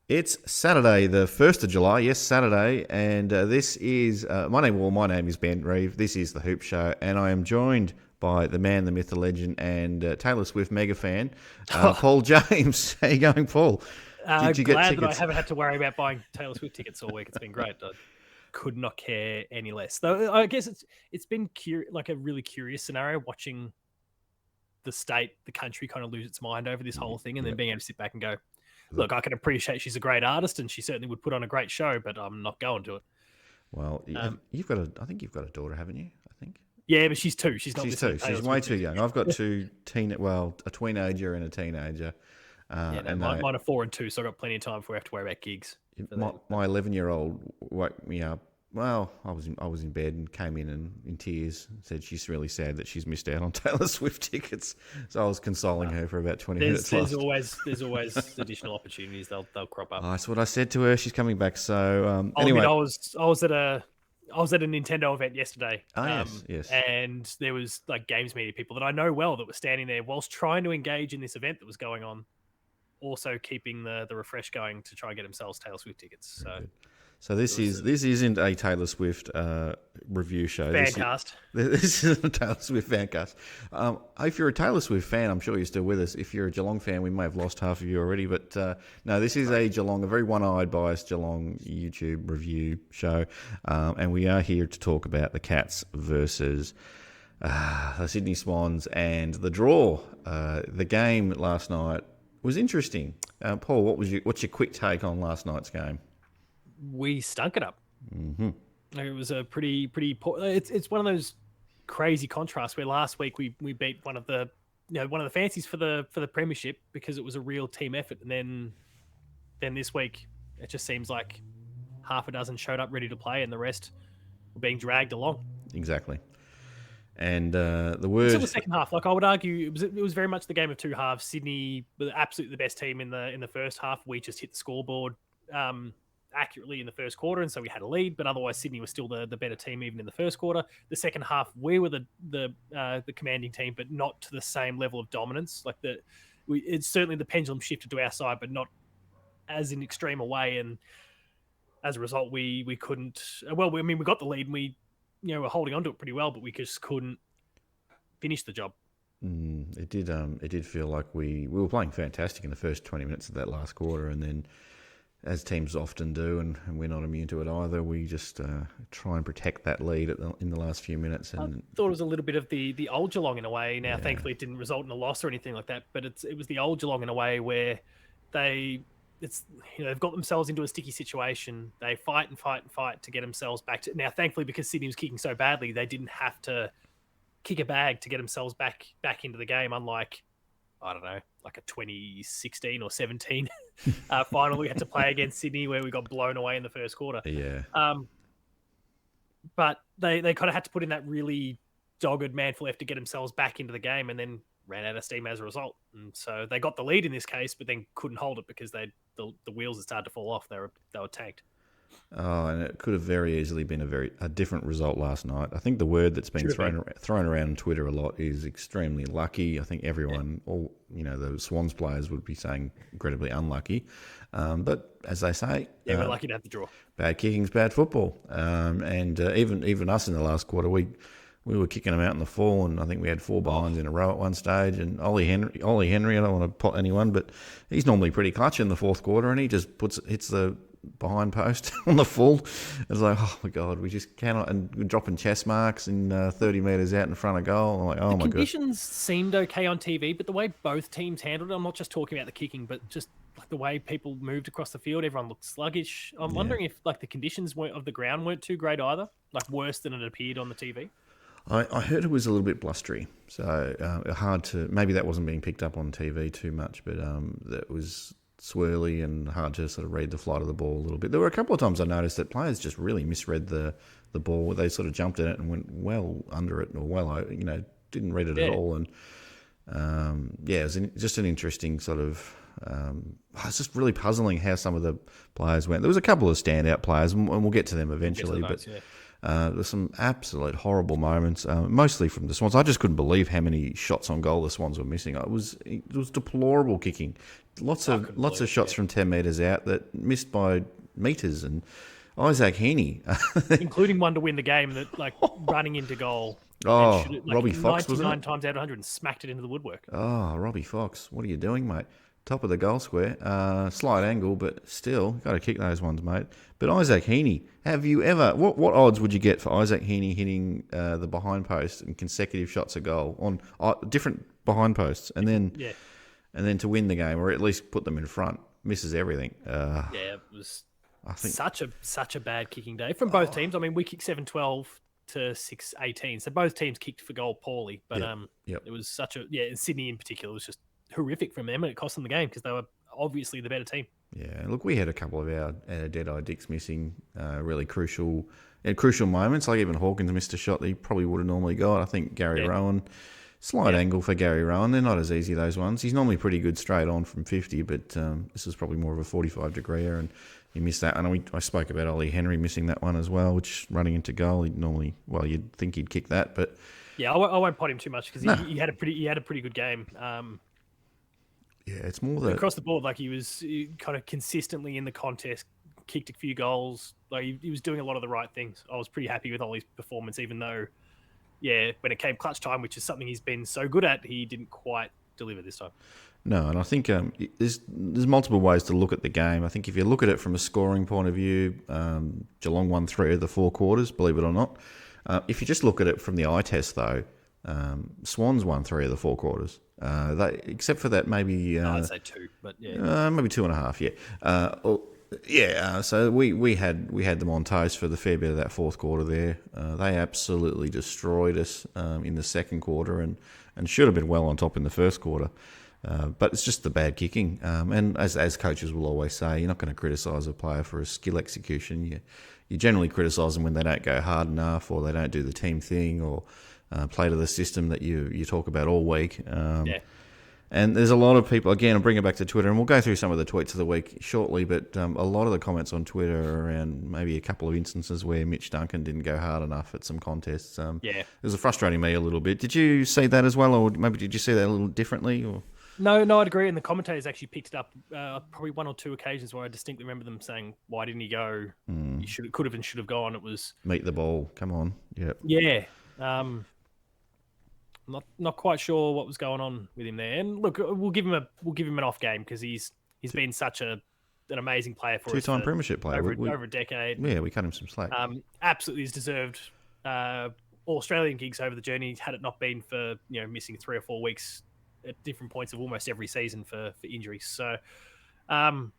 It's Saturday, the 1st of July. Yes, Saturday. And this is, my name is Ben Reeve. This is The Hoop Show. And I am joined by the man, the myth, the legend, and Taylor Swift mega fan, Paul James. How you going, Paul? Did you get Glad that I tickets? haven't had to worry about buying Taylor Swift tickets all week. It's been great. I could not care any less. Though I guess it's been like a really curious scenario watching the country kind of lose its mind over this whole thing, and then being able to sit back and go, look, I can appreciate she's a great artist and she certainly would put on a great show, but I'm not going to it. Well, I think you've got a daughter, haven't you? I think. Yeah, but she's two. She's not. She's two. She's way too young. I've got a teenager and a teenager. Mine are 4 and 2, so I've got plenty of time before we have to worry about gigs. My 11-year-old woke me up. Well, I was in bed and came in tears. Said she's really sad that she's missed out on Taylor Swift tickets. So I was consoling her for about 20 minutes. There's always additional opportunities. They'll crop up. Oh, that's what I said to her. She's coming back. So anyway, I was at a Nintendo event yesterday. Yes. And there was like games media people that I know well that were standing there whilst trying to engage in this event that was going on, also keeping the refresh going to try and get themselves Taylor Swift tickets. So this isn't a Taylor Swift review show. Fancast. This isn't a Taylor Swift fancast. If you're a Taylor Swift fan, I'm sure you're still with us. If you're a Geelong fan, we may have lost half of you already. But no, this is a very one-eyed, biased Geelong YouTube review show. And we are here to talk about the Cats versus the Sydney Swans and the draw. The game last night was interesting. Paul, what's your quick take on last night's game? We stunk it up. Mm-hmm. It was a pretty poor. It's one of those crazy contrasts where last week we beat one of the fancies for the premiership because it was a real team effort, and then this week it just seems like half a dozen showed up ready to play, and the rest were being dragged along. Exactly. And the word until the second half, like I would argue, it was very much the game of two halves. Sydney were absolutely the best team in the first half. We just hit the scoreboard accurately in the first quarter, and so we had a lead. But otherwise, Sydney was still the better team even in the first quarter. The second half, we were the commanding team, but not to the same level of dominance. Like it's certainly the pendulum shifted to our side, but not as in extreme a way. And as a result, we couldn't. Well, we got the lead, and we were holding on to it pretty well, but we just couldn't finish the job. It did feel like we were playing fantastic in the first 20 minutes of that last quarter, and then, as teams often do, and we're not immune to it either, we just try and protect that lead in the last fean minutes. And I thought it was a little bit of the old Geelong in a way. Now, thankfully, it didn't result in a loss or anything like that, but it was the old Geelong in a way where they've got themselves into a sticky situation. They fight and fight and fight to get themselves back to. Now, thankfully, because Sydney was kicking so badly, they didn't have to kick a bag to get themselves back into the game. Unlike, I don't know, like a 2016 or 17 final we had to play against Sydney where we got blown away in the first quarter. Yeah. But they kind of had to put in that really dogged, manful effort to get themselves back into the game, and then ran out of steam as a result. And so they got the lead in this case, but then couldn't hold it because the wheels had started to fall off. They were tanked. Oh, and it could have very easily been a different result last night. I think the word that's been thrown around on Twitter a lot is extremely lucky. I think everyone, all the Swans players would be saying incredibly unlucky. But as they say, we're lucky to have the draw. Bad kicking's bad football. And even us in the last quarter, we were kicking them out in the fall, and I think we had 4 behinds in a row at one stage. And Ollie Henry, I don't want to pot anyone, but he's normally pretty clutch in the fourth quarter, and he just hits the behind post on the full. It's like, oh my God, we just cannot. And we're dropping chest marks in 30 metres out in front of goal. I'm like, oh my God. The conditions seemed okay on TV, but the way both teams handled it, I'm not just talking about the kicking, but just like the way people moved across the field, everyone looked sluggish. I'm wondering if like the conditions of the ground weren't too great either, like worse than it appeared on the TV. I heard it was a little bit blustery, so hard to. Maybe that wasn't being picked up on TV too much, but that was swirly and hard to sort of read the flight of the ball a little bit. There were a couple of times I noticed that players just really misread the ball. They sort of jumped at it and went well under it, or didn't read it at all. And it was just an interesting sort of. It's just really puzzling how some of the players went. There was a couple of standout players, and we'll get to them eventually. There's some absolute horrible moments, mostly from the Swans. I just couldn't believe how many shots on goal the Swans were missing. It was deplorable kicking. Lots of shots from 10 metres out that missed by metres. And Isaac Heaney. including one to win the game that like running into goal. Oh, and Robbie Fox, wasn't 99 it? times out of 100 and smacked it into the woodwork. Oh, Robbie Fox, what are you doing, mate? Top of the goal square, slight angle, but still, got to kick those ones, mate. But Isaac Heaney, have you ever? What odds would you get for Isaac Heaney hitting the behind post in consecutive shots a goal on different behind posts, and then to win the game or at least put them in front? Misses everything. It was I think such a bad kicking day from both teams. I mean, we kicked 7-12 to 6-18, so both teams kicked for goal poorly. But it was such a and Sydney in particular was just horrific from them, and it cost them the game because they were obviously the better team. Yeah, look, we had a couple of our dead-eye dicks missing really crucial moments. Like even Hawkins missed a shot that he probably would have normally got. I think Gary Rowan, slight angle for Gary Rowan. They're not as easy, those ones. He's normally pretty good straight on from 50, but this was probably more of a 45-degreer, and he missed that. And I spoke about Ollie Henry missing that one as well, which running into goal, you'd think he'd kick that, but yeah, I won't pot him too much because he had a pretty good game. Yeah, it's more that across the board, like he kind of consistently in the contest, kicked a few goals. Like he was doing a lot of the right things. I was pretty happy with Ollie's performance, even though, when it came clutch time, which is something he's been so good at, he didn't quite deliver this time. No, and I think there's multiple ways to look at the game. I think if you look at it from a scoring point of view, Geelong won 3 of the 4 quarters, believe it or not. If you just look at it from the eye test, though, Swans won 3 of the 4 quarters. Except for that, maybe I'd say 2, but maybe 2.5. So we had them on toast for the fair bit of that fourth quarter there. They absolutely destroyed us in the second quarter and should have been well on top in the first quarter. But it's just the bad kicking. And as coaches will always say, you're not going to criticise a player for a skill execution. You generally criticise them when they don't go hard enough or they don't do the team thing or play to the system that you talk about all week. And there's a lot of people, again, I'll bring it back to Twitter, and we'll go through some of the tweets of the week shortly, but a lot of the comments on Twitter are around maybe a couple of instances where Mitch Duncan didn't go hard enough at some contests. It was frustrating me a little bit. Did you see that as well, or maybe did you see that a little differently? Or? No, I'd agree. And the commentators actually picked it up probably 1 or 2 occasions where I distinctly remember them saying, "Why didn't he go? He could have and should have gone." It was meet the ball. Come on, yep. Yeah. Not quite sure what was going on with him there. And look, we'll give him an off game because he's been such an amazing player for us. 2-time premiership player over a decade. Yeah, we cut him some slack. Absolutely has deserved Australian gigs over the journey. Had it not been for missing 3 or 4 weeks at different points of almost every season for injuries. So I'll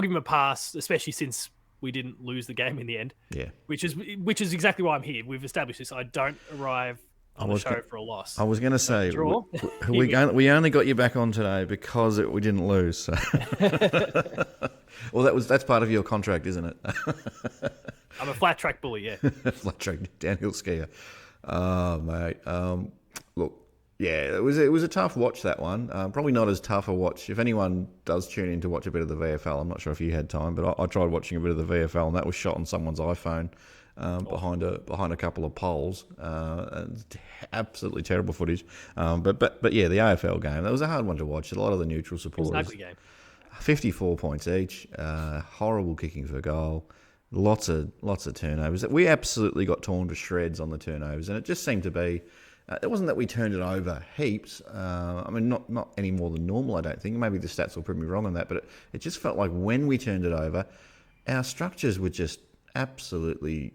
give him a pass, especially since we didn't lose the game in the end. Yeah, which is exactly why I'm here. We've established this. I don't arrive on the show for a loss. I was going to say, draw. we only got you back on today because we didn't lose. So. Well, that's part of your contract, isn't it? I'm a flat track bully, yeah. Flat track downhill skier. Oh, mate. Look, yeah, it was a tough watch, that one. Probably not as tough a watch. If anyone does tune in to watch a bit of the VFL, I'm not sure if you had time, but I tried watching a bit of the VFL, and that was shot on someone's iPhone. Behind a couple of poles, absolutely terrible footage. But yeah, the AFL game, that was a hard one to watch. A lot of the neutral supporters. It was an ugly game. 54 points each. Horrible kicking for goal. Lots of turnovers. We absolutely got torn to shreds on the turnovers, and it just seemed to be. It wasn't that we turned it over heaps. I mean, not any more than normal. I don't think. Maybe the stats will prove me wrong on that, but it just felt like when we turned it over, our structures were just absolutely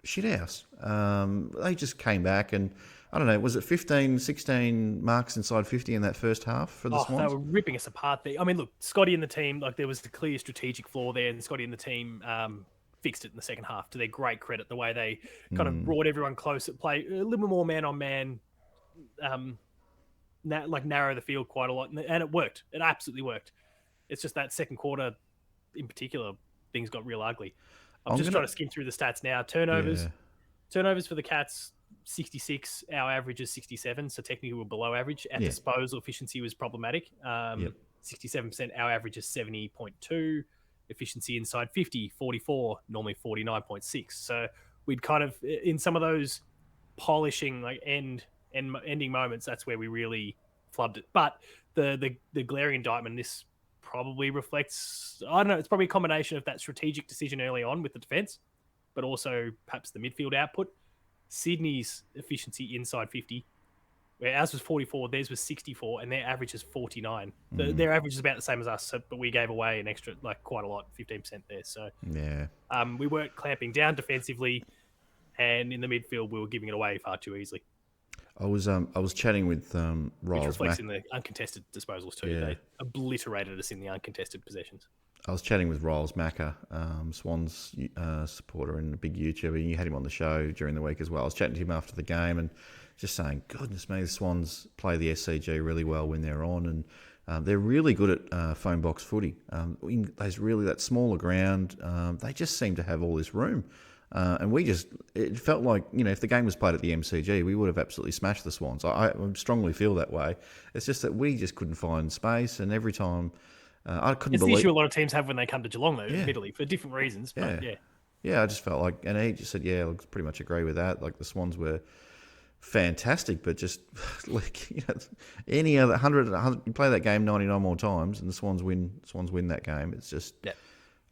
shit house. They just came back and, I don't know, was it 15, 16 marks inside 50 in that first half for the Swans? They were ripping us apart there. I mean, look, Scotty and the team, like there was a clear strategic flaw there, and Scotty and the team fixed it in the second half to their great credit, the way they kind of brought everyone close at play, a little bit more man-on-man, narrow the field quite a lot, and it worked. It absolutely worked. It's just that second quarter in particular, things got real ugly. I'm just trying to skim through the stats now. Turnovers for the Cats, 66. Our average is 67, so technically we're below average. At disposal, efficiency was problematic. 67%. Our average is 70.2. Efficiency inside 50, 44. Normally 49.6. So we'd kind of in some of those polishing ending moments, that's where we really flubbed it. But the glaring indictment, this probably reflects, I don't know, it's probably a combination of that strategic decision early on with the defense, but also perhaps the midfield output. Sydney's efficiency inside 50, where ours was 44, theirs was 64, and their average is 49. Their average is about the same as us, but we gave away an extra, like quite a lot, 15% there. So Yeah. we weren't clamping down defensively, and in the midfield, we were giving it away far too easily. I was chatting with Which Riles reflects Mack. in the uncontested disposals too. Yeah. They obliterated us in the uncontested possessions. I was chatting with Riles Macker, Swans supporter and a big YouTuber. You had him on the show during the week as well. I was chatting to him after the game and just saying, goodness me, the Swans play the SCG really well when they're on, and they're really good at phone box footy. In that smaller ground, they just seem to have all this room. And it felt like, if the game was played at the MCG, we would have absolutely smashed the Swans. I strongly feel that way. It's just that we just couldn't find space, and every time I couldn't It's believe. the issue a lot of teams have when they come to Geelong, though, admittedly, for different reasons. But Yeah, I just felt like, and he just said, yeah, I pretty much agree with that. Like the Swans were fantastic, but just like any other 100, you play that game 99 more times, and the Swans win that game. It's just. Yeah.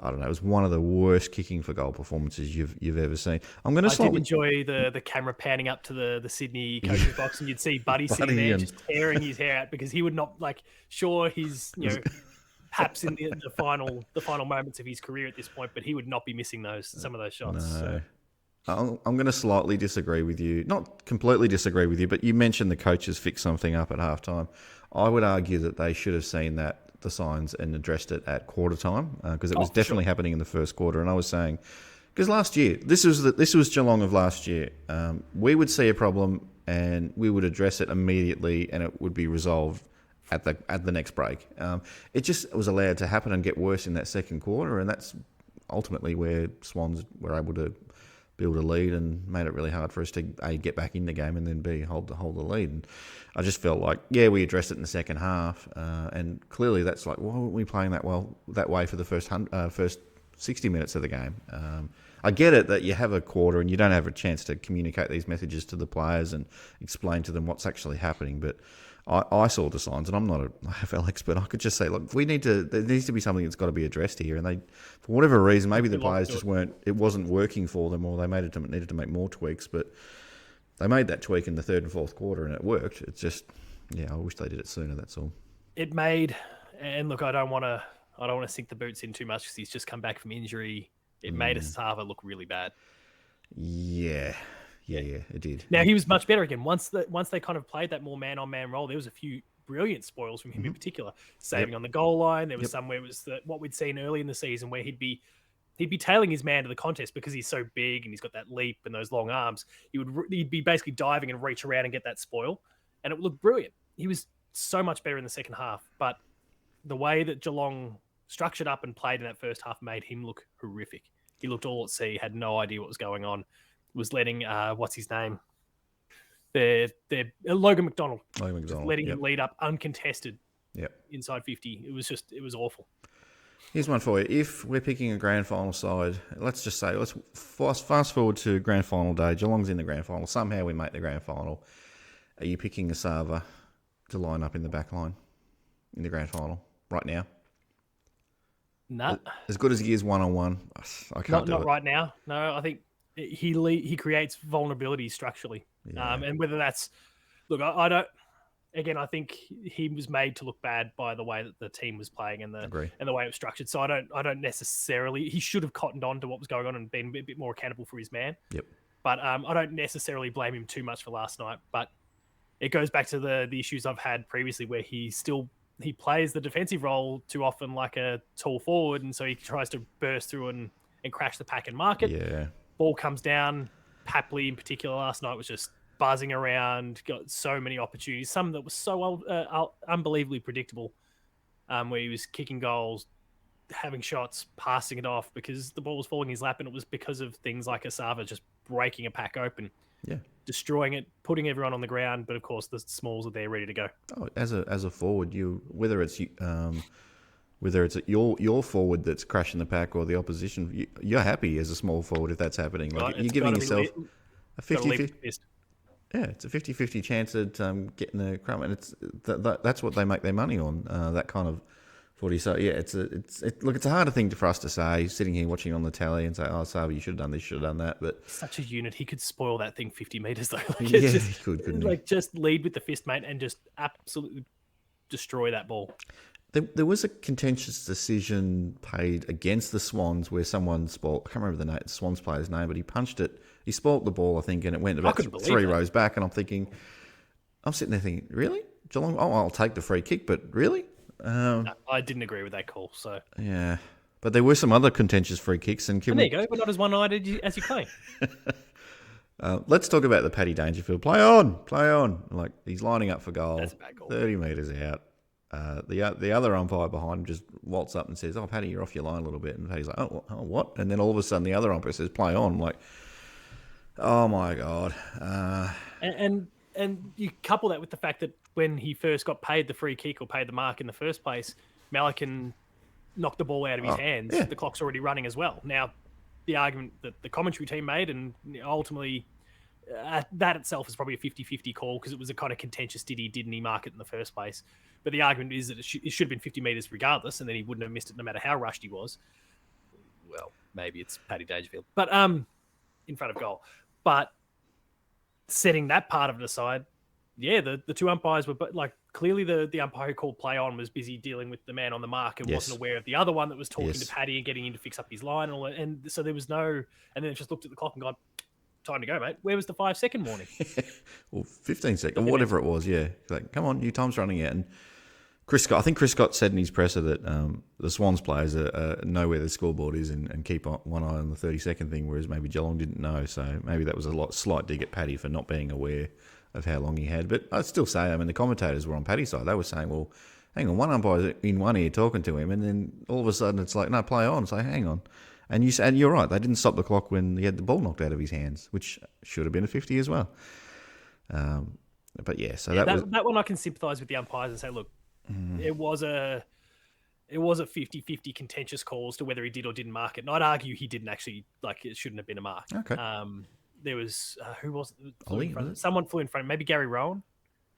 I don't know. It was one of the worst kicking for goal performances you've ever seen. I did enjoy the camera panning up to the Sydney coach's box, and you'd see Buddy sitting there just tearing his hair out because he would not he's perhaps in the final moments of his career at this point, but he would not be missing some of those shots. No. So. I'm going to slightly disagree with you. Not completely disagree with you, but you mentioned the coaches fixed something up at halftime. I would argue that they should have seen the signs and addressed it at quarter time because it was definitely happening in the first quarter. And I was saying, because last year, this was Geelong of last year, we would see a problem and we would address it immediately and it would be resolved at the next break. It just was allowed to happen and get worse in that second quarter, and that's ultimately where Swans were able to build a lead and made it really hard for us to A, get back in the game, and then B, hold the lead. And I just felt like, we addressed it in the second half, and clearly that's like, why weren't we playing that way for the first 60 minutes of the game? I get it that you have a quarter and you don't have a chance to communicate these messages to the players and explain to them what's actually happening, but I saw the signs, and I'm not an AFL expert. I could just say, look, there needs to be something that's got to be addressed here. And they, for whatever reason, maybe the players just it wasn't working for them, or they needed to make more tweaks. But they made that tweak in the third and fourth quarter, and it worked. It's just, I wish they did it sooner. That's all. It made, and look, I don't want to sink the boots in too much because he's just come back from injury. It made Asava look really bad. Yeah. Yeah, it did. Now, he was much better again. Once they kind of played that more man-on-man role, there was a few brilliant spoils from him in particular. Saving on the goal line. There was some where it was what we'd seen early in the season where he'd be tailing his man to the contest because he's so big and he's got that leap and those long arms. He'd be basically diving and reach around and get that spoil, and it would look brilliant. He was so much better in the second half, but the way that Geelong structured up and played in that first half made him look horrific. He looked all at sea, had no idea what was going on. Was letting what's his name? Logan McDonald. Letting him lead up uncontested. Inside 50. It was awful. Here's one for you. If we're picking a grand final side, let's just say, let's fast forward to grand final day. Geelong's in the grand final. Somehow we make the grand final. Are you picking Asava to line up in the back line in the grand final right now? No. As good as he is one-on-one, I can't do it. Not right now. No, I think he creates vulnerability structurally. And whether that's... Look, I don't... Again, I think he was made to look bad by the way that the team was playing and the way it was structured. So I don't necessarily... He should have cottoned on to what was going on and been a bit more accountable for his man. Yep. But I don't necessarily blame him too much for last night. But it goes back to the issues I've had previously where he plays the defensive role too often like a tall forward, and so he tries to burst through and crash the pack and market. Yeah. Ball comes down. Papley in particular last night was just buzzing around, got so many opportunities, some that was so unbelievably predictable, where he was kicking goals, having shots, passing it off because the ball was falling in his lap, and it was because of things like Asava just breaking a pack open, destroying it, putting everyone on the ground, but of course the smalls are there ready to go. Oh, as a forward, whether it's Whether it's your forward that's crashing the pack or the opposition, you're happy as a small forward if that's happening. Like you're giving yourself a 50-50. Yeah, it's a 50-50 chance at getting a crumb, and that's what they make their money on. That kind of footy. So yeah, it's a harder thing for us to say, sitting here watching on the tally and say, "Oh, Savi, you should have done this, should have done that." But he's such a unit, he could spoil that thing 50 meters though. Like, yeah, he could, couldn't he? Just lead with the fist, mate, and just absolutely destroy that ball. There was a contentious decision paid against the Swans where someone spoilt. I can't remember the Swans player's name, but he punched it. He spoilt the ball, I think, and it went about 3 rows back. And I'm sitting there thinking, really? Geelong? Oh, I'll take the free kick, but really? No, I didn't agree with that call. So yeah, but there were some other contentious free kicks, and there you go. We're not as one-eyed as you claim. Let's talk about the Paddy Dangerfield. Play on. Like he's lining up for goal. That's a bad goal. 30 metres out. The other umpire behind him just waltz up and says, "Oh, Paddy, you're off your line a little bit." And Paddy's like, "Oh, what?" And then all of a sudden, the other umpire says, "Play on." I'm like, oh my god. And you couple that with the fact that when he first got paid the free kick or paid the mark in the first place, Malikan knocked the ball out of his hands. Yeah. The clock's already running as well. Now, the argument that the commentary team made, and ultimately that itself is probably a 50-50 call because it was a kind of contentious didn't he mark it in the first place. But the argument is that it should have been 50 metres regardless, and then he wouldn't have missed it no matter how rushed he was. Well, maybe it's Paddy Dangerfield. But in front of goal. But setting that part of it aside, yeah, the two umpires were, but like clearly the umpire who called play on was busy dealing with the man on the mark and wasn't aware of the other one that was talking to Paddy and getting him to fix up his line and all that. And so there was no, and then it just looked at the clock and gone, time to go, mate. Where was the 5-second warning? Well, 15 seconds, whatever it was, yeah. Like, come on, your time's running out. And I think Chris Scott said in his presser that the Swans players know where the scoreboard is and keep one eye on the 30-second thing, whereas maybe Geelong didn't know. So maybe that was a slight dig at Paddy for not being aware of how long he had. But I'd still say, I mean, the commentators were on Paddy's side. They were saying, well, hang on, one umpire's in one ear talking to him, and then all of a sudden it's like, no, play on. So hang on. And you're right, they didn't stop the clock when he had the ball knocked out of his hands, which should have been a 50 as well. But yeah, so that one I can sympathise with the umpires and say, look, it was a 50-50 contentious call as to whether he did or didn't mark it. And I'd argue he didn't actually, like, it shouldn't have been a mark. Okay. There was, who was it? Ollie, someone flew in front, maybe Gary Rowan.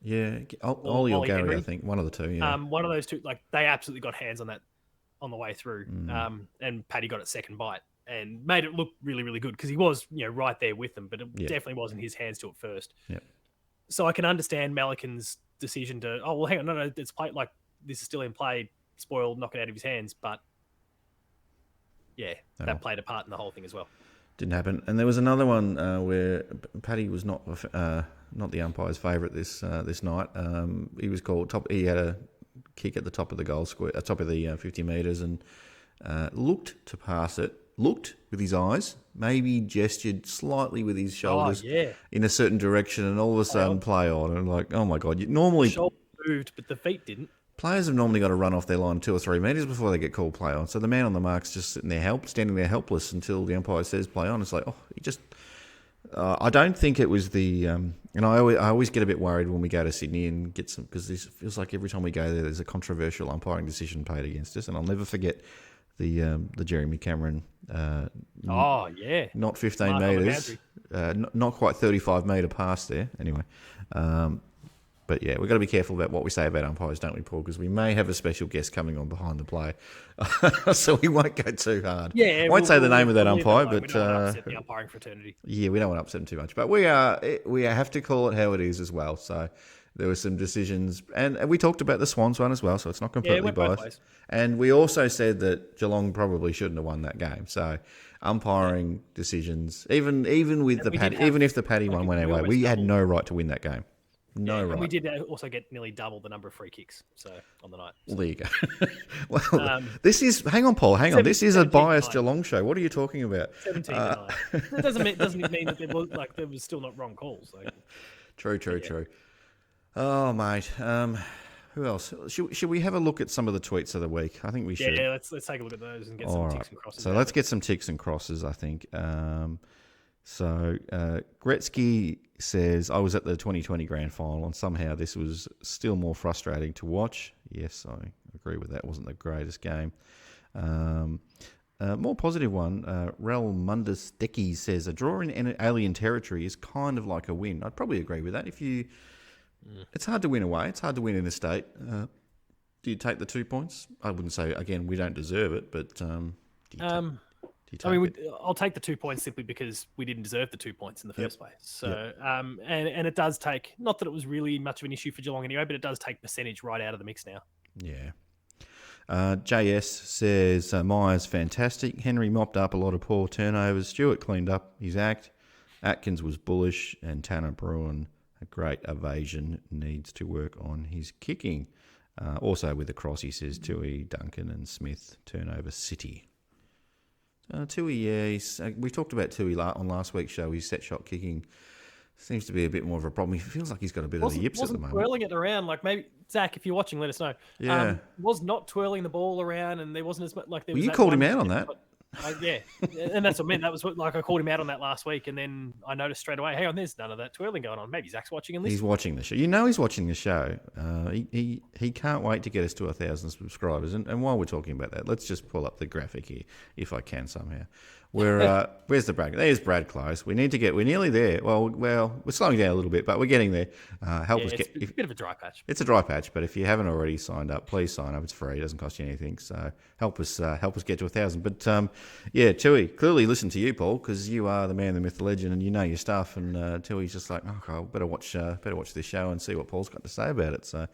Yeah, Ollie or Gary, Henry. I think, one of the two. Yeah. One of those two, like, they absolutely got hands on that on the way through. And Paddy got it second bite and made it look really, really good because he was, right there with them, but it definitely wasn't his hands to it first. Yep. So I can understand Malikan's decision to, hang on, no, it's played, like, this is still in play, spoiled, knock it out of his hands, but yeah, that played a part in the whole thing as well. Didn't happen. And there was another one where Paddy was not the umpire's favourite this night. He was called top. He had a kick at the top of the goal square, top of the 50 metres, and looked to pass it. Looked with his eyes, maybe gestured slightly with his shoulders in a certain direction, and all of a sudden play on. And like, oh my god! Normally, the shoulder moved, but the feet didn't. Players have normally got to run off their line 2 or 3 metres before they get called play on. So the man on the mark's just sitting there, standing there helpless until the umpire says play on. It's like, he just. I don't think it was the. And I always get a bit worried when we go to Sydney and get some, because this feels like every time we go there, there's a controversial umpiring decision paid against us, and I'll never forget the Jeremy Cameron. Not 15 metres, not quite 35 metre pass there. Anyway. But yeah, we've got to be careful about what we say about umpires, don't we, Paul? Because we may have a special guest coming on behind the play, so we won't go too hard. Yeah, I won't say the name of that umpire, but we don't want to upset the umpiring fraternity. Yeah, we don't want to upset them too much, but we have to call it how it is as well. So there were some decisions, and we talked about the Swans one as well, so it's not completely biased. And we also said that Geelong probably shouldn't have won that game. So umpiring decisions, even with the Paddy, even if the Paddy one went our way, we had no right to win that game. Right. And we did also get nearly double the number of free kicks on the night. Well, there you go. Well, this is... Hang on, Paul. Hang on. This is a biased Geelong show. What are you talking about? 17-9. That doesn't mean that there was still not wrong calls. True. Oh, mate. Who else? Should we have a look at some of the tweets of the week? I think we should. Yeah, let's take a look at those and get some ticks and crosses. So let's get some ticks and crosses, I think. So Gretzky says, I was at the 2020 grand final and somehow this was still more frustrating to watch. Yes, I agree with that. It wasn't the greatest game. More positive one, Rel Mundus Decky says, a draw in alien territory is kind of like a win. I'd probably agree with that. It's hard to win away. It's hard to win in the state. Do you take the 2 points? I wouldn't say, again, we don't deserve it, but do you take it? I'll take the 2 points simply because we didn't deserve the 2 points in the first place. So, and it does take, not that it was really much of an issue for Geelong anyway, but it does take percentage right out of the mix now. Yeah. JS says, Myers fantastic. Henry mopped up a lot of poor turnovers. Stewart cleaned up his act. Atkins was bullish. And Tanner Bruin, a great evasion, needs to work on his kicking. Also with the cross, he says, Tui, Duncan and Smith, turnover city. Tui, yeah, we talked about Tui on last week's show. His set shot kicking seems to be a bit more of a problem. He feels like he's got a bit of the yips at the moment. Twirling it around, like maybe Zach, if you're watching, let us know. Yeah, was not twirling the ball around, and there wasn't as much like. There was you called him out on that. Yeah, and that's what I meant. That was like I called him out on that last week, and then I noticed straight away, hang on, there's none of that twirling going on. Maybe Zach's watching and listening. He's watching the show. You know he's watching the show. He can't wait to get us to 1,000 subscribers. And while we're talking about that, let's just pull up the graphic here, if I can somehow. Where's the Brad? There's Brad Close. We're nearly there. Well, we're slowing down a little bit, but we're getting there. It's a bit of a dry patch. It's a dry patch, but if you haven't already signed up, please sign up. It's free. It doesn't cost you anything. So help us get to 1,000. But yeah, Tui, clearly listen to you, Paul, because you are the man, the myth, the legend, and you know your stuff. And Tui's just like, I better watch this show and see what Paul's got to say about it. So.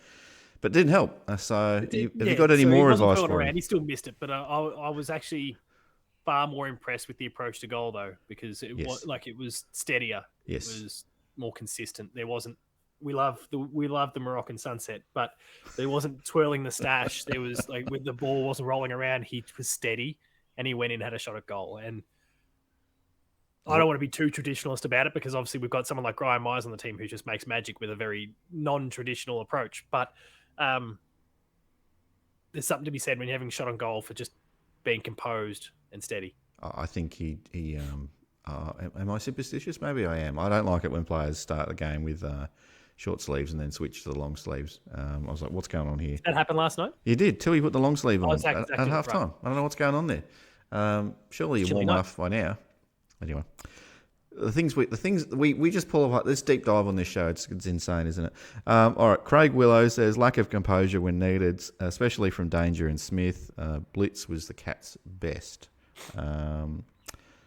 But it didn't help. Have you got any more advice for him? He still missed it, but I was actually far more impressed with the approach to goal though, because it was steadier. Yes. It was more consistent. There wasn't. We love the Moroccan sunset, but there wasn't twirling the stash. There was like with the ball wasn't rolling around. He was steady, and he went in and had a shot at goal. And I don't want to be too traditionalist about it because obviously we've got someone like Graham Myers on the team who just makes magic with a very non-traditional approach. But there's something to be said when you're having a shot on goal for just being composed and steady. I think am I superstitious? Maybe I am. I don't like it when players start the game with short sleeves and then switch to the long sleeves. I was like, what's going on here? Did that happened last night? You did. Tui put the long sleeve on exactly at half time. I don't know what's going on there. Surely you're warm enough by now. Anyway. The things we just pull apart. This deep dive on this show, it's insane, isn't it? All right, Craig Willow says lack of composure when needed, especially from Danger and Smith. Blitz was the Cats' best.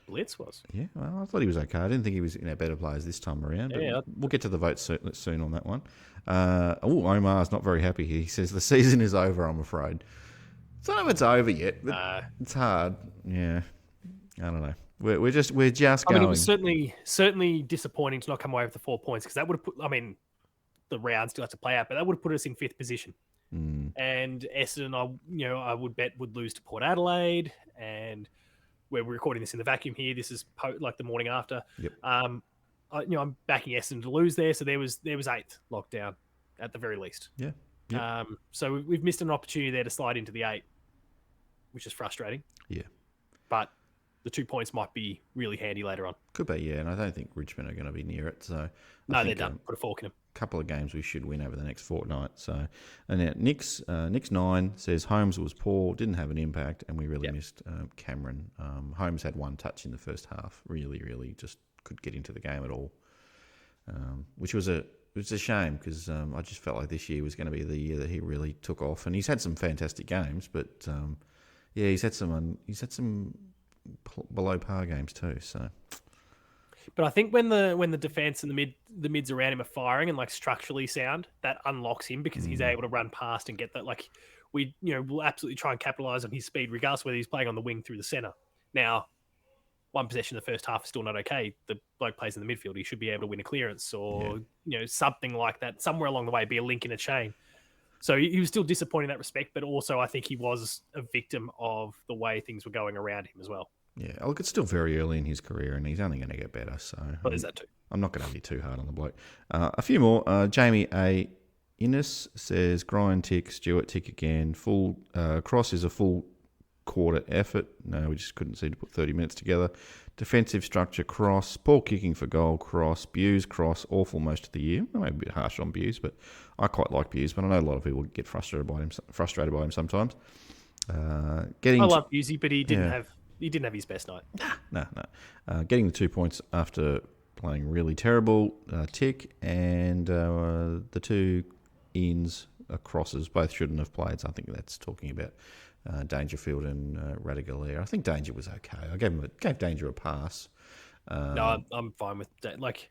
Blitz was? Yeah, well, I thought he was okay. I didn't think he was better players this time around. Yeah, we'll get to the vote soon on that one. Omar's not very happy here. He says the season is over, I'm afraid. I don't know if it's over yet, but it's hard. Yeah, I don't know. We're just going. I mean, it was certainly disappointing to not come away with the 4 points because that would have put. I mean, the round still has to play out, but that would have put us in 5th position. And Essendon, I would bet would lose to Port Adelaide, and we're recording this in the vacuum here. This is like the morning after. Yep. I'm backing Essendon to lose there, so there was 8th lockdown at the very least. Yeah. Yep. So we've missed an opportunity there to slide into the 8, which is frustrating. Yeah. But the 2 points might be really handy later on. Could be, yeah. And I don't think Richmond are going to be near it. So they're done. Put a fork in them. A couple of games we should win over the next fortnight. So, and now Nick's 9 says Holmes was poor, didn't have an impact, and we really missed Cameron. Holmes had 1 touch in the first half. Really, just could get into the game at all, which was a shame because I just felt like this year was going to be the year that he really took off. And he's had some fantastic games, but he's had some below par games too. So, but I think when the defense and the mids around him are firing and like structurally sound, that unlocks him because he's able to run past and get that. Like we'll absolutely try and capitalize on his speed, regardless whether he's playing on the wing through the center. Now, 1 possession in the first half is still not okay. The bloke plays in the midfield; he should be able to win a clearance or something like that. Somewhere along the way, be a link in a chain. So he was still disappointing in that respect, but also I think he was a victim of the way things were going around him as well. Yeah, look, it's still very early in his career, and he's only going to get better. So, but there's that too. I'm not going to be too hard on the bloke. A few more. Jamie A. Innes says Grind tick, Stewart tick again. Full Cross is a full quarter effort. No, we just couldn't seem to put 30 minutes together. Defensive structure, Cross. Ball kicking for goal, Cross. Buse, Cross. Awful most of the year. Maybe a bit harsh on Buse, but I quite like Buse. But I know a lot of people get frustrated by him sometimes. I Getting love Busey, but he didn't have his best night. No. Getting the 2 points after playing really terrible, Tick, and the two ins crosses both shouldn't have played. So I think that's talking about Dangerfield and Radagalier. I think Danger was okay. I gave Danger a pass. No, I'm fine with that. Like,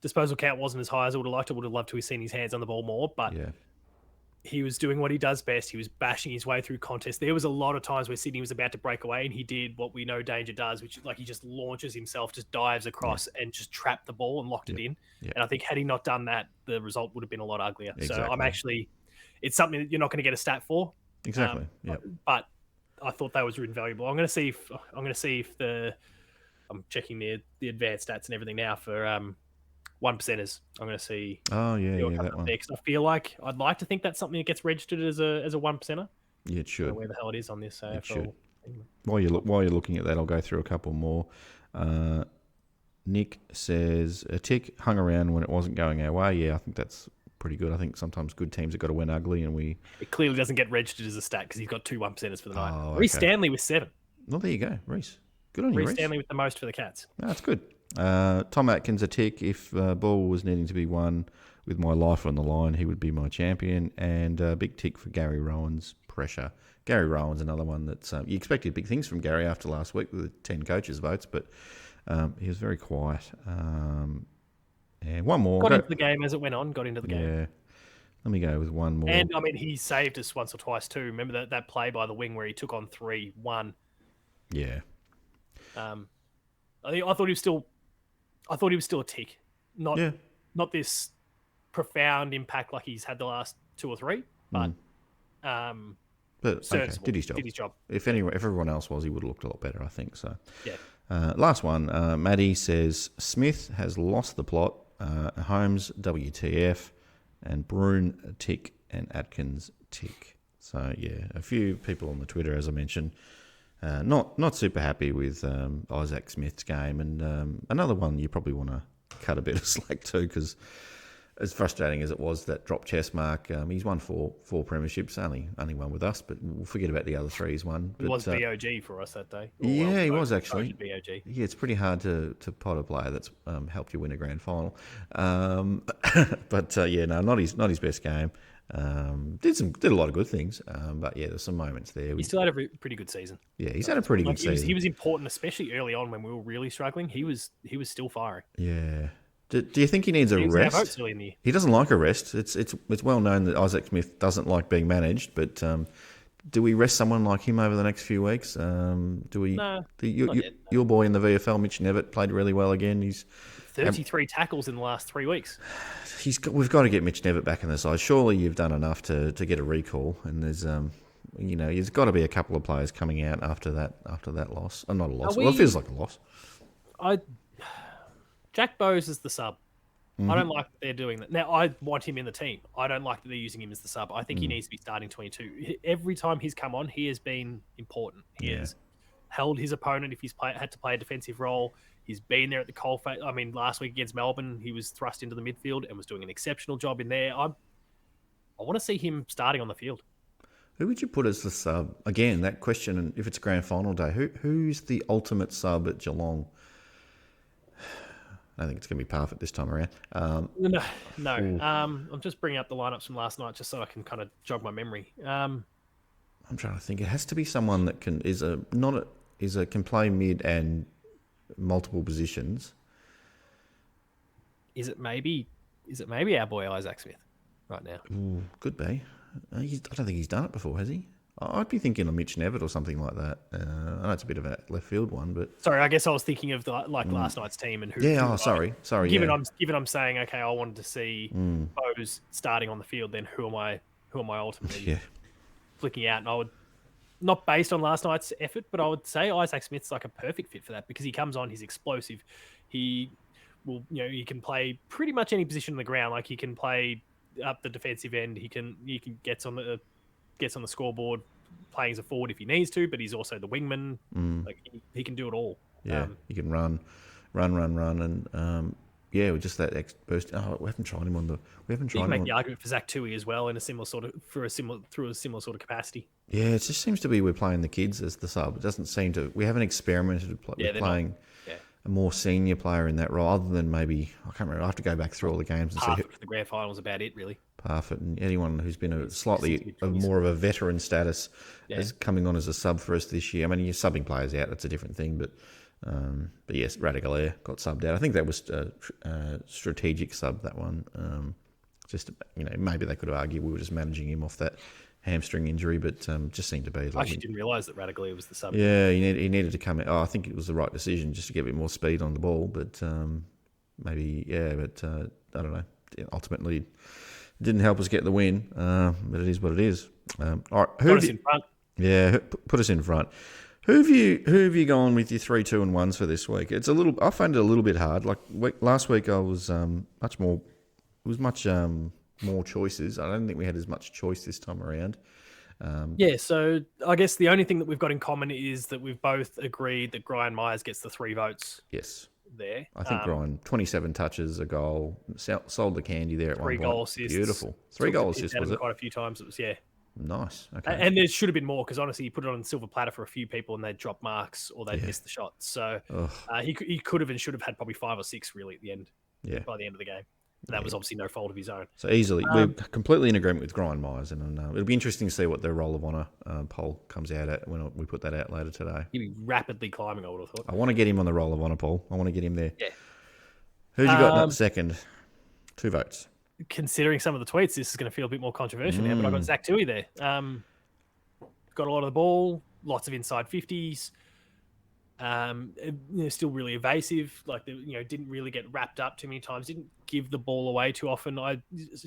disposal count wasn't as high as I would have liked. I would have loved to have seen his hands on the ball more, but he was doing what he does best. He was bashing his way through contests. There was a lot of times where Sydney was about to break away, and he did what we know Danger does, which is like he just launches himself, just dives across and just trapped the ball and locked it in. And I think had he not done that, the result would have been a lot uglier. Exactly. So I'm actually, it's something that you're not going to get a stat for. Exactly. But I thought that was really valuable. I'm going to see if I'm checking the advanced stats and everything now for one percenters. I'm going to see. Oh yeah, that one. Because I feel like I'd like to think that's something that gets registered as a one percenter. Yeah, it should. Where the hell it is on this AFL. It should. While you're looking at that, I'll go through a couple more. Nick says a Tick hung around when it wasn't going our way. Yeah, I think that's pretty good. I think sometimes good teams have got to win ugly, and it clearly doesn't get registered as a stat because he's got 2 1%ers for the night. Okay. Reece Stanley with 7. Well, there you go, Reece. Good on you, Reece. Stanley with the most for the Cats. No, that's good. Tom Atkins a Tick. If ball was needing to be won with my life on the line, he would be my champion. And big tick for Gary Rowan's pressure. Gary Rowan's another one that's you expected big things from Gary after last week with the 10 coaches' votes, but he was very quiet. And one more. Got into the game as it went on. Got into the game. Yeah. Let me go with one more. And, I mean, he saved us once or twice too. Remember that play by the wing where he took on 3-1? Yeah. I thought he was still a tick. Not this profound impact like he's had the last 2 or 3, but okay, did his job. If everyone else was, he would have looked a lot better, I think. So, last one. Maddie says Smith has lost the plot. Holmes WTF, and Bruin tick and Atkins tick. So a few people on the Twitter, as I mentioned, not super happy with Isaac Smith's game, and another one you probably want to cut a bit of slack to, because as frustrating as it was, that drop chest mark, he's won four premierships, only one with us, but we'll forget about the other 3 he's won. He was BOG for us that day. He was actually. BOG. Yeah, it's pretty hard to pot a player that's helped you win a grand final. But not his best game. Did a lot of good things, but there's some moments there. He still had a pretty good season. Yeah, he's had a pretty good season. He was important, especially early on when we were really struggling. He was still firing. Yeah. Do you think he needs a rest? He doesn't like a rest. It's well known that Isaac Smith doesn't like being managed, but do we rest someone like him over the next few weeks? Do we? No. Your boy in the VFL, Mitch Nevitt, played really well again. He's 33 tackles in the last 3 weeks. We've got to get Mitch Nevitt back in the side. Surely you've done enough to get a recall, and there's there's got to be a couple of players coming out after that loss. Not a loss. Well, it feels like a loss. Jack Bowes is the sub. Mm-hmm. I don't like that they're doing that. Now, I want him in the team. I don't like that they're using him as the sub. I think he needs to be starting 22. Every time he's come on, he has been important. He has held his opponent if he's had to play a defensive role. He's been there at the coalface. I mean, last week against Melbourne, he was thrust into the midfield and was doing an exceptional job in there. I want to see him starting on the field. Who would you put as the sub? Again, that question, and if it's grand final day, who's the ultimate sub at Geelong? I think it's going to be Parfitt this time around. No. I'm just bringing up the lineups from last night just so I can kind of jog my memory. I'm trying to think. It has to be someone that can can play mid and multiple positions. Is it maybe our boy Isaac Smith right now? Ooh, could be. I don't think he's done it before, has he? I'd be thinking of Mitch Nevitt or something like that. I know it's a bit of a left field one, but sorry, I guess I was thinking of last night's team and who. Yeah, sorry. Given I'm saying okay, I wanted to see Bowes starting on the field. Then who am I ultimately flicking out? And I would, not based on last night's effort, but I would say Isaac Smith's like a perfect fit for that because he comes on, he's explosive. He will, he can play pretty much any position on the ground. Like he can play up the defensive end. He gets on the scoreboard playing as a forward if he needs to, but he's also the wingman. Like he can do it all. Yeah, he can run, and with just that burst. Oh, we haven't tried him on the. We haven't tried You him can make on. the argument for Zach Tui as well in a similar sort of through a similar sort of capacity. Yeah, it just seems to be we're playing the kids as the sub. It doesn't seem to. We haven't experimented with playing a more senior player in that role, other than maybe I can't remember. I have to go back through all the games and see. The grand final was about it, really. Parfitt and anyone who's been a slightly more of a veteran status is coming on as a sub for us this year. I mean, you're subbing players out; that's a different thing. But yes, Radagalair got subbed out. I think that was a strategic sub. That one, maybe they could have argued we were just managing him off that hamstring injury, but just seemed to be. I actually didn't realise that Radagalair was the sub. Yeah, he needed to come in. I think it was the right decision just to get a bit more speed on the ball, but I don't know. Ultimately, it didn't help us get the win, but it is what it is. All right, put us in front. Yeah, put us in front. Who have you gone with your 3, 2, and 1s for this week? It's a little. I found it a little bit hard. Like last week, I was much more. It was much more choices. I don't think we had as much choice this time around. So I guess the only thing that we've got in common is that we've both agreed that Brian Myers gets the 3 votes. Yes. There. I think Brian, 27 touches, a goal, sold the candy there at 3 one goal point. Assists. Beautiful. 3 goal assists, was it? Quite a few times. It was, Nice. Okay. And there should have been more because honestly, he put it on silver platter for a few people and they'd drop marks or they'd miss the shots. So he could have and should have had probably 5 or 6 really at the end. Yeah. By the end of the game. That was obviously no fault of his own. So easily, we're completely in agreement with Brian Myers, and it'll be interesting to see what the Roll of Honour poll comes out at when we put that out later today. He'd be rapidly climbing, I would have thought. I want to get him on the Roll of Honour poll. I want to get him there. Yeah. Who'd you got in second? 2 votes. Considering some of the tweets, this is going to feel a bit more controversial now, but I got Zach Tui there. Got a lot of the ball, lots of inside 50s. Still really evasive. Didn't really get wrapped up too many times. Didn't give the ball away too often. I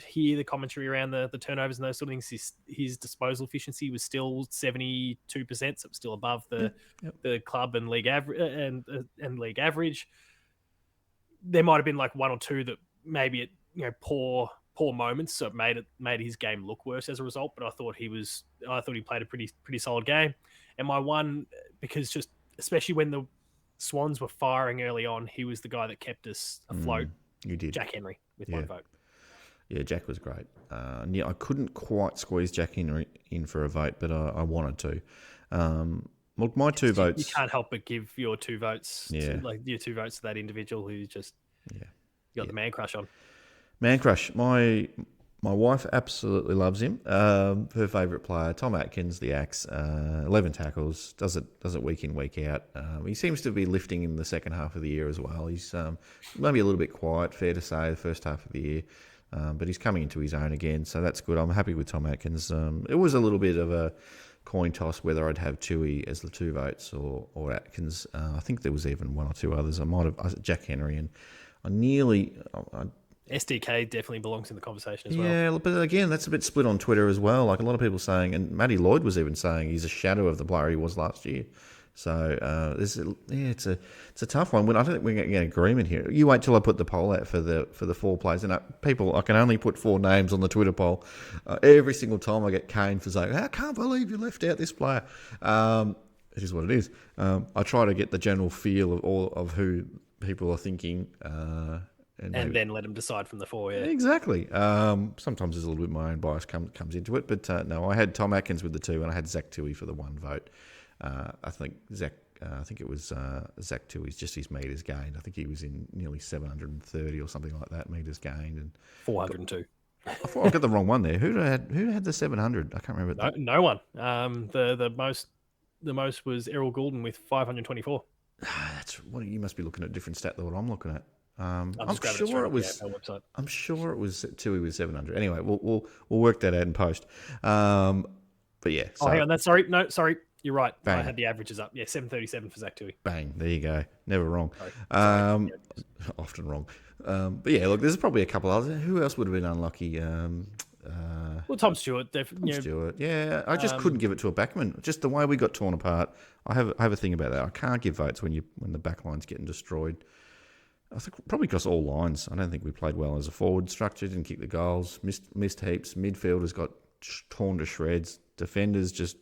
hear the commentary around the turnovers and those sort of things. His disposal efficiency was still 72%, so it was still above the club and league average and league average. There might have been like 1 or 2 that maybe poor moments, so it made his game look worse as a result. But I thought he played a pretty solid game. And my one, because just especially when the Swans were firing early on, he was the guy that kept us afloat. You did. Jack Henry with 1 vote. Yeah, Jack was great. I couldn't quite squeeze Jack Henry in for a vote, but I wanted to. Look, my 2 votes. You can't help but give your 2 votes. Your 2 votes to that individual who just got the man crush on. Man crush. My wife absolutely loves him. Her favourite player, Tom Atkins, the Axe, 11 tackles, does it week in, week out. He seems to be lifting in the second half of the year as well. He's maybe a little bit quiet, fair to say, the first half of the year, but he's coming into his own again, so that's good. I'm happy with Tom Atkins. It was a little bit of a coin toss whether I'd have Tui as the 2 votes or Atkins. I think there was even 1 or 2 others. I might have Jack Henry, and SDK definitely belongs in the conversation as well. Yeah, but again, that's a bit split on Twitter as well. Like a lot of people saying, and Matty Lloyd was even saying he's a shadow of the player he was last year. So it's a tough one. I don't think we're going to get agreement here. You wait till I put the poll out for the 4 players, and I can only put 4 names on the Twitter poll. Every single time I get caned for saying, "I can't believe you left out this player." It is what it is. I try to get the general feel of who people are thinking. And then let them decide from the 4, yeah. Exactly. Sometimes there's a little bit my own bias comes into it, but no, I had Tom Atkins with the 2, and I had Zach Tui for the 1 vote. I think it was Zach Tui's just his metres gained. I think he was in nearly 730 or something like that metres gained, and 402. I thought I got the wrong one there. Who had the 700? I can't remember. No one. The most was Errol Goulden with 524. That's what you must be looking at a different stat than what I'm looking at. I'm sure it was. I'm sure it was Tui with 700. Anyway, we'll work that out in post. But yeah. So, hang on. Sorry. You're right. Bang. I had the averages up. Yeah, 737 for Zach Tui. Bang. There you go. Never wrong. Often wrong. But yeah, look, there's probably a couple others. Who else would have been unlucky? Tom Stewart. Stewart. Yeah, I just couldn't give it to a backman. Just the way we got torn apart. I have a thing about that. I can't give votes when the back line's getting destroyed. I think probably across all lines. I don't think we played well as a forward structure. Didn't kick the goals. Missed heaps. Midfielders got torn to shreds. Defenders just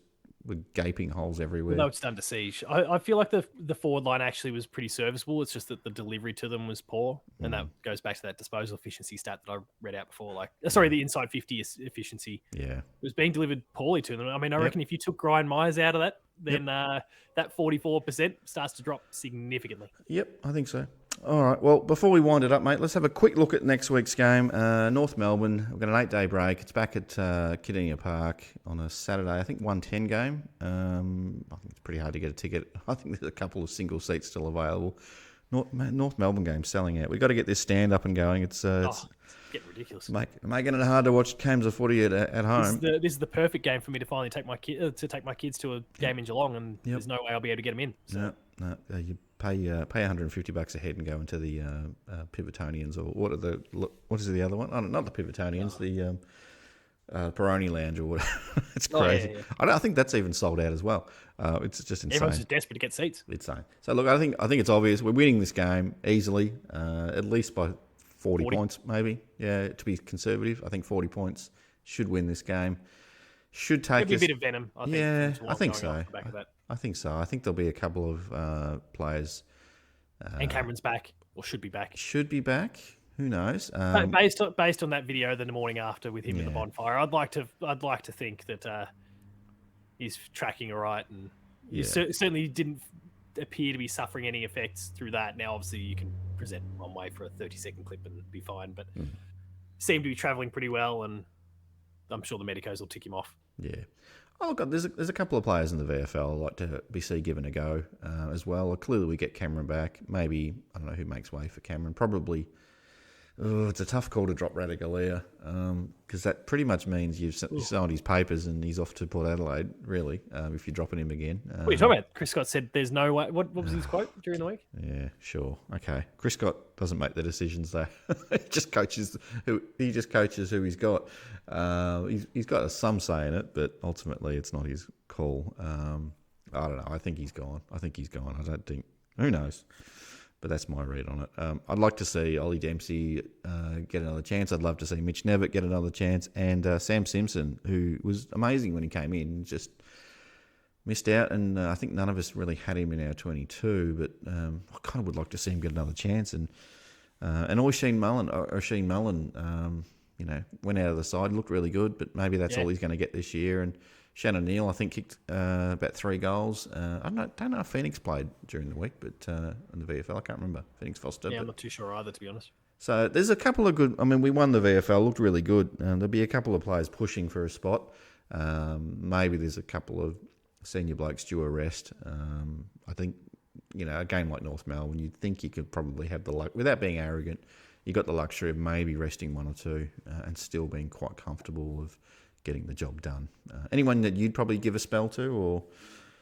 with gaping holes Well, everywhere. they were just under siege. I feel like the forward line actually was pretty serviceable. It's just that the delivery to them was poor, and that goes back to that disposal efficiency stat that I read out before. Like, sorry, the inside 50 efficiency. Yeah. It was being delivered poorly to them. I mean, I Yep. reckon if you took Ryan Myers out of that, then that 44% starts to drop significantly. Yep, I think so. All right. Well, before we wind it up, mate, let's have a quick look at next week's game. North Melbourne. We've got an 8-day break. It's back at Kidinia Park on a Saturday. I think 1:10 game. I think it's pretty hard to get a ticket. I think there's a couple of single seats still available. North Melbourne game selling out. We've got to get this stand up and going. It's getting ridiculous. Making it hard to watch games of footy at home. This is the perfect game for me to finally take my kids to a game in Geelong, and there's no way I'll be able to get them in. So. No. You pay $150 a head and go into the Pivotonians, or what is the other one? Oh, not the Pivotonians, the Peroni Lounge or whatever. It's crazy. Yeah. I think that's even sold out as well. It's just insane. Everyone's just desperate to get seats. It's insane. So look, I think it's obvious we're winning this game easily, at least by 40 points, maybe. Yeah, to be conservative, I think 40 points should win this game. Should take a bit of venom. I think. Yeah, I think so. I think so. I think there'll be a couple of players. And Cameron's back, or should be back. Should be back. Who knows? Based on that video the morning after with him at the bonfire, I'd like to think that he's tracking all right, and he certainly didn't appear to be suffering any effects through that. Now, obviously, you can present one way for a 30-second clip and be fine, but seemed to be travelling pretty well, and I'm sure the medicos will tick him off. Yeah. Oh, God, there's a couple of players in the VFL I'd like to see given a go as well. Clearly, we get Cameron back. Maybe, I don't know who makes way for Cameron. Probably, it's a tough call to drop Radigalia because that pretty much means you've signed his papers and he's off to Port Adelaide, really, if you're dropping him again. What are you talking about? Chris Scott said there's no way. What was his quote during the week? Yeah, sure. Okay. Chris Scott doesn't make the decisions, though. He just coaches who he's got. He's got some say in it, but ultimately it's not his call. I don't know. I think he's gone. I don't think. Who knows? But that's my read on it. I'd like to see Ollie Dempsey get another chance. I'd love to see Mitch Nevitt get another chance. And Sam Simpson, who was amazing when he came in, just missed out. And I think none of us really had him in our 22. But I kind of would like to see him get another chance. And Oisin Mullen, went out of the side, looked really good. But maybe that's all he's going to get this year. And Shannon Neal, I think, kicked about 3 goals. I don't know if Phoenix played during the week, but in the VFL, I can't remember. Phoenix Foster. Yeah, I'm not too sure either, to be honest. So there's a couple of good. I mean, we won the VFL, looked really good. There'll be a couple of players pushing for a spot. Maybe there's a couple of senior blokes due a rest. I think, a game like North Melbourne, you'd think you could probably have the luck, without being arrogant, you got the luxury of maybe resting 1 or 2 and still being quite comfortable of getting the job done. Anyone that you'd probably give a spell to or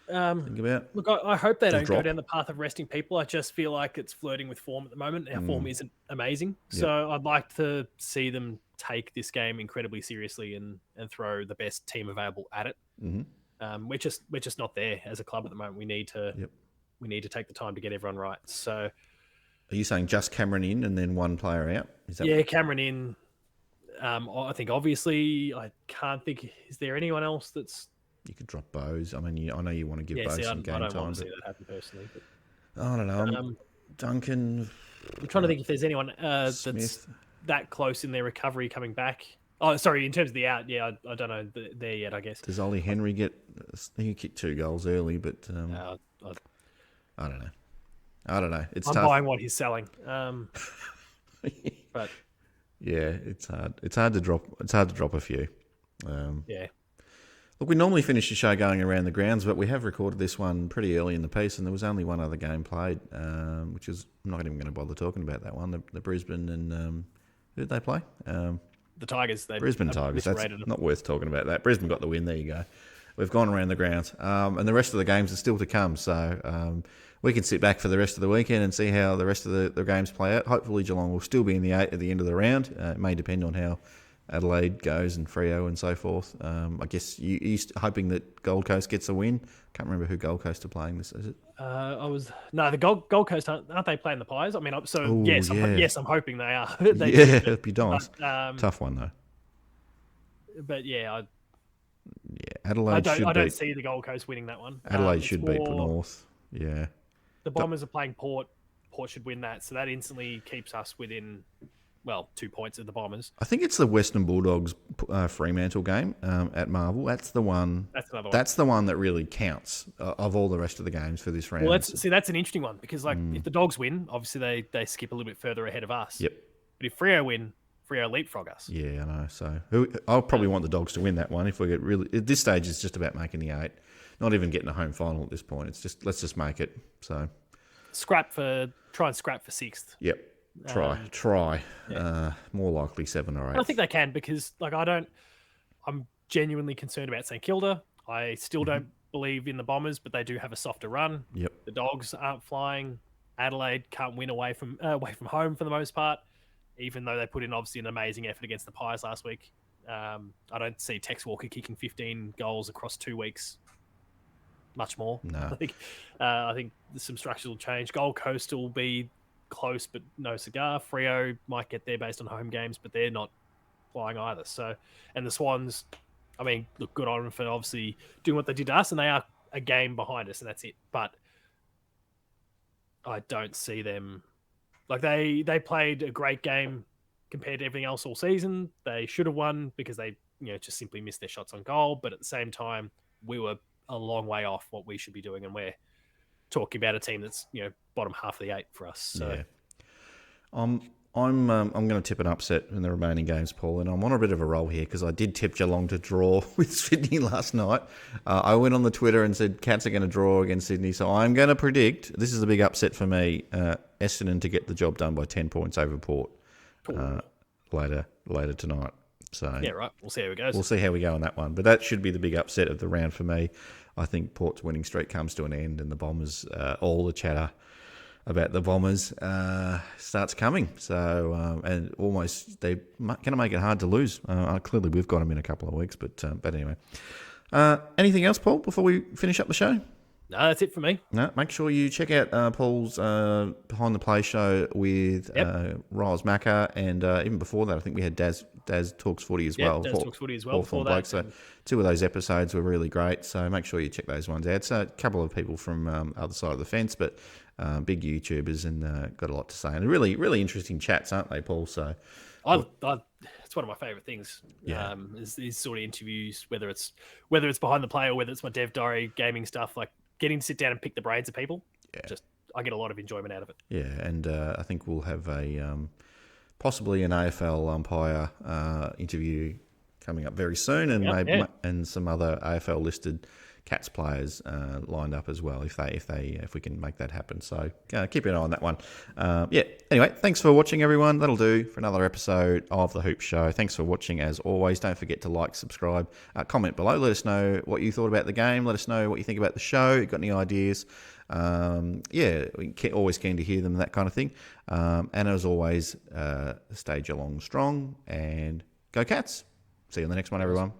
think about? Look, I hope they don't go down the path of resting people. I just feel like it's flirting with form at the moment. Our form isn't amazing. Yep. So I'd like to see them take this game incredibly seriously and throw the best team available at it. Mm-hmm. We're just not there as a club at the moment. We need to take the time to get everyone right. So are you saying just Cameron in and then one player out? Is that Cameron in. I think obviously I can't think. Is there anyone else that's? You could drop Bose. I mean, I know you want to give Bose some game time. I don't want to see that happen personally. But, I don't know. Duncan. I'm trying to think if there's anyone that's that close in their recovery coming back. Oh, sorry. In terms of the out, I don't know there yet. I guess. Does Ollie Henry get? He kicked 2 goals early, but I don't know. I'm tough. Buying what he's selling. But. Yeah, it's hard. It's hard to drop a few. Look, we normally finish the show going around the grounds, but we have recorded this one pretty early in the piece, and there was only one other game played, which is I'm not even going to bother talking about that one. The Brisbane and who did they play? The Tigers. Brisbane Tigers. That's not worth talking about that. Brisbane got the win. There you go. We've gone around the grounds, and the rest of the games are still to come. So we can sit back for the rest of the weekend and see how the rest of the games play out. Hopefully Geelong will still be in the 8 at the end of the round. It may depend on how Adelaide goes and Freo and so forth. I guess you're hoping that Gold Coast gets a win. Can't remember who Gold Coast are playing this, is it? The Gold Coast aren't they playing the Pies? I mean, yes, I'm hoping they are. It'd be nice. Tough one though. But Adelaide I should don't beat. see the Gold Coast winning that one. Adelaide It's should beat more North. Yeah. the Bombers are playing Port. Port should win that, so that instantly keeps us within 2 points of the Bombers. I think it's the Western Bulldogs Fremantle game at Marvel. That's the one. That's another one. That's the one that really counts of all the rest of the games for this round. Well, that's an interesting one because if the Dogs win, obviously they skip a little bit further ahead of us. Yep. But if Freo win, Freo leapfrog us. Yeah, I know. So I'll probably want the Dogs to win that one if we get really. At this stage, it's just about making the 8. Not even getting a home final at this point. It's just let's just make it. So try and scrap for 6th. Yep. Try. Yeah. More likely 7 or 8. I think they can because I'm genuinely concerned about St Kilda. I still don't believe in the Bombers, but they do have a softer run. Yep. The Dogs aren't flying. Adelaide can't win away from home for the most part, even though they put in obviously an amazing effort against the Pies last week. I don't see Tex Walker kicking 15 goals across 2 weeks. Much more. No. I think some structural change. Gold Coast will be close, but no cigar. Freo might get there based on home games, but they're not flying either. So, and the Swans, look, good on them for obviously doing what they did to us, and they are a game behind us, and that's it. But I don't see them they played a great game compared to everything else all season. They should have won because they just simply missed their shots on goal. But at the same time, we were a long way off what we should be doing, and we're talking about a team that's bottom half of the 8 for us. So. Yeah. I'm going to tip an upset in the remaining games, Paul, and I'm on a bit of a roll here because I did tip Geelong to draw with Sydney last night. I went on the Twitter and said Cats are going to draw against Sydney, so I'm going to predict this is a big upset for me. Essendon to get the job done by 10 points over Port later tonight. So yeah, right. We'll see how it goes. We'll see how we go on that one, but that should be the big upset of the round for me. I think Port's winning streak comes to an end, and the Bombers, all the chatter about the Bombers starts coming. So, and almost they're going to make it hard to lose. Clearly, we've got them in a couple of weeks, but anyway. Anything else, Paul, before we finish up the show? No, that's it for me. No, make sure you check out Paul's Behind the Play show with Riles Macca, and even before that, I think we had Daz Talks Footy as well. Daz Talks Footy as well before that. Blokes. So 2 of those episodes were really great, so make sure you check those ones out. So a couple of people from other side of the fence, but big YouTubers, and got a lot to say. And really, really interesting chats, aren't they, Paul? So it's one of my favourite things. Is these sort of interviews, whether it's Behind the Play or whether it's my Dev Diary gaming stuff, like getting to sit down and pick the brains of people. Yeah. I get a lot of enjoyment out of it. Yeah, and I think we'll have a possibly an AFL umpire interview coming up very soon, and and some other AFL listed Cats players lined up as well if we can make that happen. So keep an eye on that one. Anyway, thanks for watching, everyone. That'll do for another episode of The Hoop Show. Thanks for watching as always. Don't forget to like, subscribe, comment below. Let us know what you thought about the game. Let us know what you think about the show. Got any ideas? Always keen to hear them, that kind of thing. And as always, stay Geelong strong and go Cats. See you on the next one, everyone.